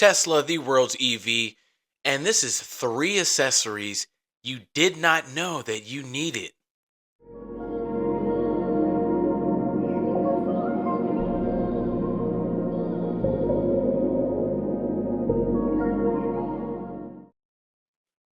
Tesla, the world's EV, and this is 3 accessories you did not know that you needed.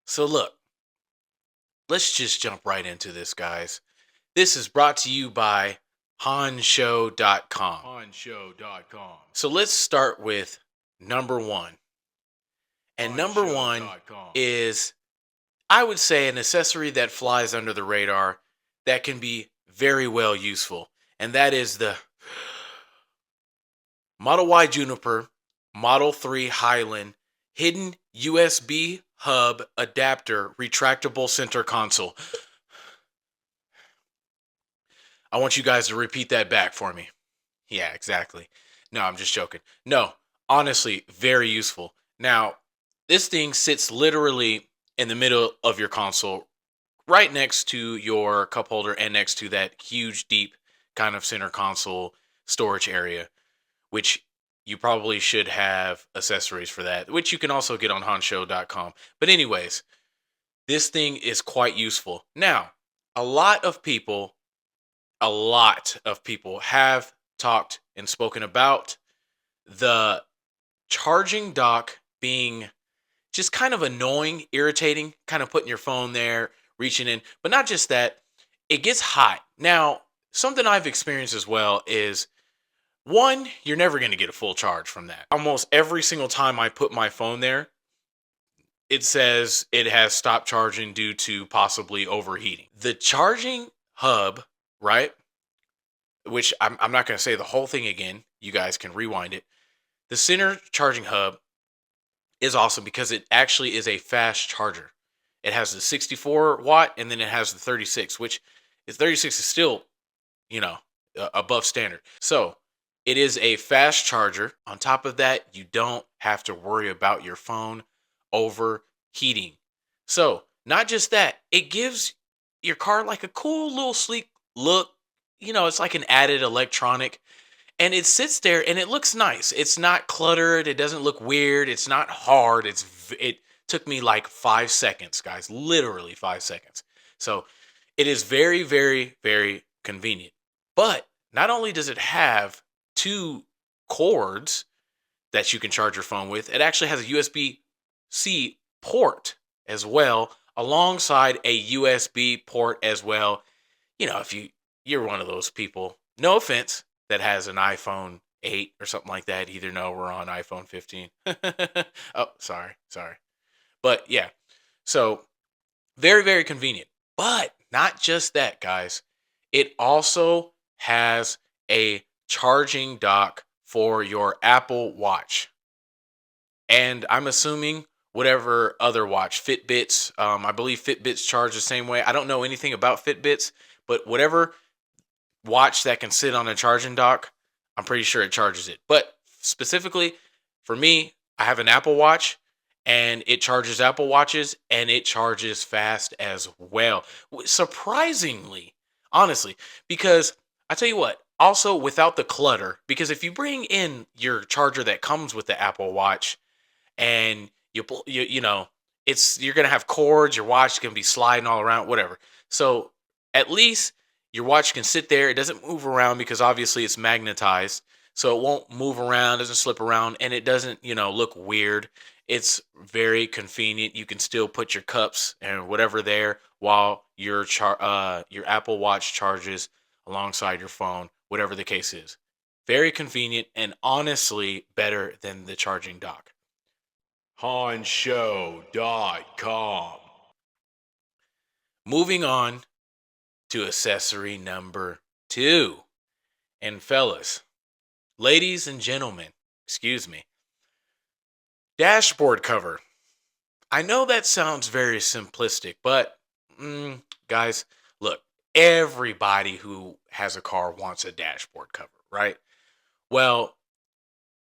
So look, let's just jump right into this, guys. This is brought to you by Hansshow.com. Hansshow.com. So let's start with number 1. And number 1 is, I would say, an accessory that flies under the radar that can be very well useful. And that is the Model Y Juniper Model 3 Highland hidden USB hub adapter retractable center console. I want you guys to repeat that back for me. Yeah, exactly. No, I'm just joking. No, honestly, very useful. Now, this thing sits literally in the middle of your console, right next to your cup holder and next to that huge, deep kind of center console storage area, which you probably should have accessories for that, which you can also get on Hansshow.com. But anyways, this thing is quite useful. Now, a lot of people have talked and spoken about the charging dock being just kind of annoying, irritating, kind of putting your phone there, reaching in. But not just that, it gets hot. Now, something I've experienced as well is, one, you're never going to get a full charge from that. Almost every single time I put my phone there, it says it has stopped charging due to possibly overheating. The charging hub, right? Which I'm not going to say the whole thing again. You guys can rewind it. The center charging hub is awesome because it actually is a fast charger. It has the 64 watt and then it has the 36, which is 36 is still, above standard. So it is a fast charger. On top of that, you don't have to worry about your phone overheating. So not just that, it gives your car like a cool little sleek look. It's like an added electronic, and it sits there and it looks nice. It's not cluttered. It doesn't look weird. It's not hard. It took me like 5 seconds, guys, literally 5 seconds. So it is very, very, very convenient. But not only does it have 2 cords that you can charge your phone with, it actually has a USB-C port as well, alongside a USB port as well. If you're one of those people, no offense, that has an iPhone 8 or something like that. Either know we're on iPhone 15. Oh, sorry. But yeah, so very, very convenient. But not just that, guys. It also has a charging dock for your Apple Watch. And I'm assuming whatever other watch, Fitbits, I believe Fitbits charge the same way. I don't know anything about Fitbits, but whatever watch that can sit on a charging dock, I'm pretty sure it charges it. But specifically for me, I have an Apple Watch and it charges Apple Watches and it charges fast as well. Surprisingly, honestly, because I tell you what, also without the clutter, because if you bring in your charger that comes with the Apple Watch and you're going to have cords, your watch is going to be sliding all around, whatever. So at least your watch can sit there. It doesn't move around because obviously it's magnetized. So it won't move around, doesn't slip around, and it doesn't, look weird. It's very convenient. You can still put your cups and whatever there while your Apple Watch charges alongside your phone, whatever the case is. Very convenient and honestly better than the charging dock. Hansshow.com. Moving on to accessory number 2. And fellas, ladies and gentlemen, excuse me, dashboard cover. I know that sounds very simplistic, but guys, look, everybody who has a car wants a dashboard cover, right? Well,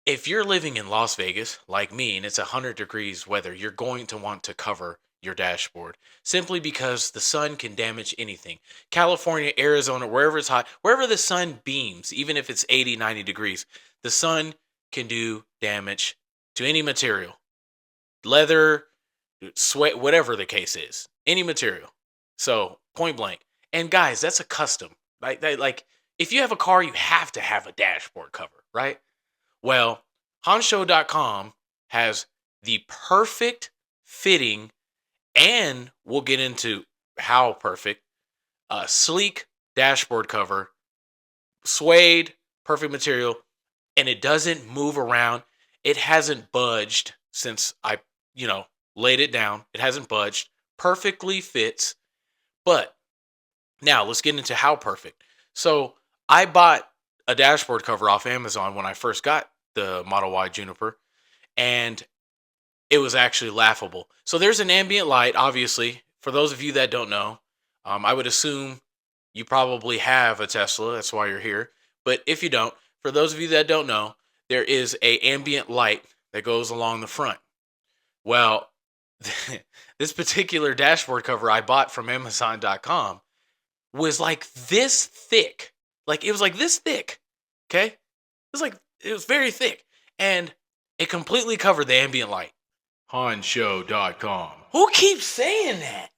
if you're living in Las Vegas like me and it's 100 degrees weather, you're going to want to cover your dashboard simply because the sun can damage anything. California, Arizona, wherever it's hot, wherever the sun beams, even if it's 80, 90 degrees, the sun can do damage to any material, leather, sweat, whatever the case is, any material. So point blank. And guys, that's a custom. Like if you have a car, you have to have a dashboard cover, right? Well, Hansshow.com has the perfect fitting, and we'll get into how perfect, sleek dashboard cover, suede, perfect material, and it doesn't move around. It hasn't budged since I, laid it down. It hasn't budged. Perfectly fits. But now let's get into how perfect. So I bought a dashboard cover off Amazon when I first got the Model Y Juniper, and it was actually laughable. So there's an ambient light, obviously. For those of you that don't know, I would assume you probably have a Tesla. That's why you're here. But if you don't, for those of you that don't know, there is a ambient light that goes along the front. Well, this particular dashboard cover I bought from Amazon.com was like this thick. Like it was like this thick. Okay? It was very thick. And it completely covered the ambient light. Hansshow.com. Who keeps saying that?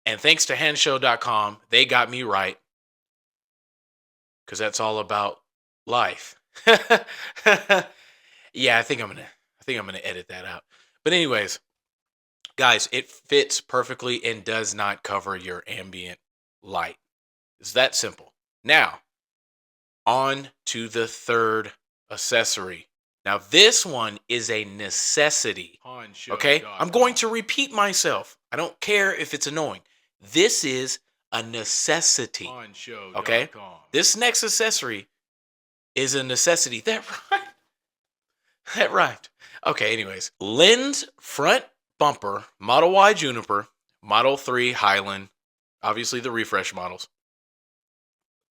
And thanks to Hansshow.com, they got me right. Because that's all about life. Yeah, I think I'm gonna edit that out. But anyways, guys, it fits perfectly and does not cover your ambient light. It's that simple. Now, on to the third accessory. Now, this one is a necessity. Okay? I'm going to repeat myself. I don't care if it's annoying. This is a necessity. Okay? This next accessory is a necessity. That rhymed. That rhymed. Okay, anyways. Lens front bumper, Model Y Juniper, Model 3 Highland, obviously the refresh models.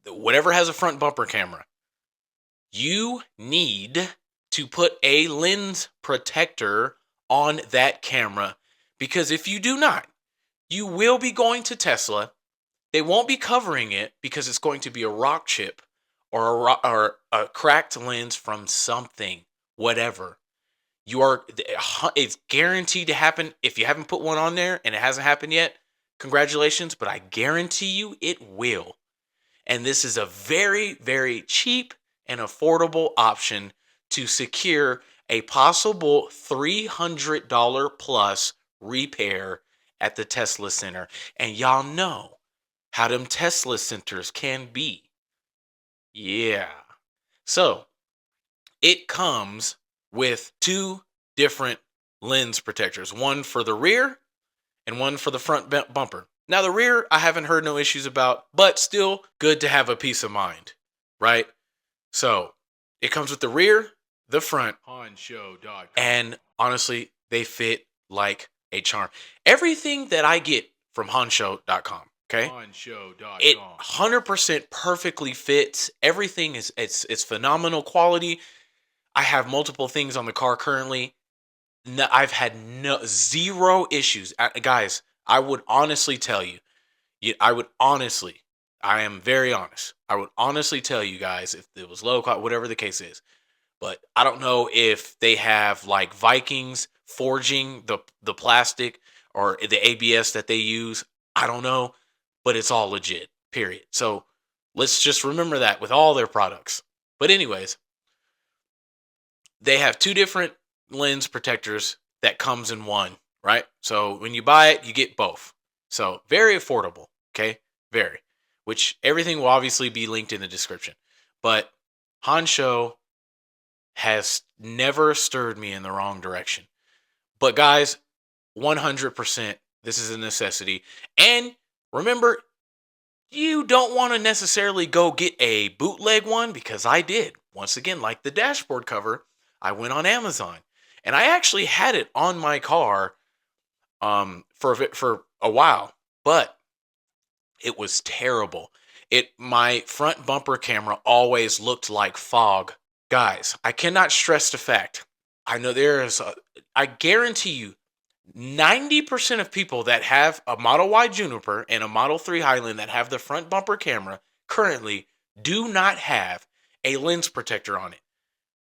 Whatever has a front bumper camera, you need to put a lens protector on that camera, because if you do not, you will be going to Tesla. They won't be covering it because it's going to be a rock chip or a cracked lens from something, whatever. It's guaranteed to happen. If you haven't put one on there and it hasn't happened yet, congratulations, but I guarantee you it will. And this is a very, very cheap and affordable option to secure a possible $300 plus repair at the Tesla Center. And y'all know how them Tesla centers can be. Yeah. So it comes with two different lens protectors, one for the rear and one for the front bumper. Now, the rear, I haven't heard no issues about, but still good to have a peace of mind, right? So it comes with the rear, the front, Hansshow.com. and honestly, they fit like a charm. Everything that I get from Hansshow.com, okay? Hansshow.com. It 100% perfectly fits. Everything it's phenomenal quality. I have multiple things on the car currently. No, I've had zero issues. Guys, I would honestly tell you, I am very honest. I would honestly tell you guys if it was low cost, whatever the case is. But I don't know if they have like Vikings forging the plastic or the ABS that they use. I don't know, but it's all legit, period. So let's just remember that with all their products. But anyways, they have two different lens protectors that comes in one, right? So when you buy it, you get both. So very affordable, okay? Very. Which everything will obviously be linked in the description. But Hansshow has never stirred me in the wrong direction. But guys, 100%, this is a necessity. And remember, you don't want to necessarily go get a bootleg one, because I did. Once again, like the dashboard cover, I went on Amazon. And I actually had it on my car for a while, but it was terrible. My front bumper camera always looked like fog. Guys, I cannot stress the fact. I know I guarantee you 90% of people that have a Model Y Juniper and a Model 3 Highland that have the front bumper camera currently do not have a lens protector on it.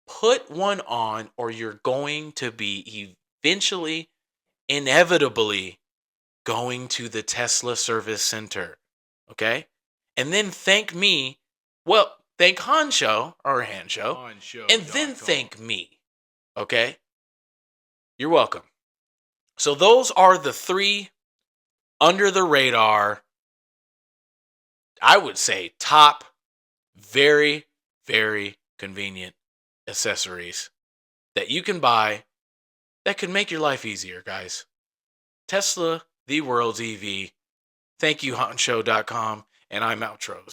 Put one on, or you're going to be eventually, inevitably going to the Tesla service center. Okay? And then thank me. Well, thank Hansshow or Hansshow, and then Hansshow.com. thank me. Okay? You're welcome. So those are the 3 under the radar, I would say top, very, very convenient accessories that you can buy that could make your life easier, guys. Tesla, the world's EV. Thank you, Hansshow.com, and I'm outros.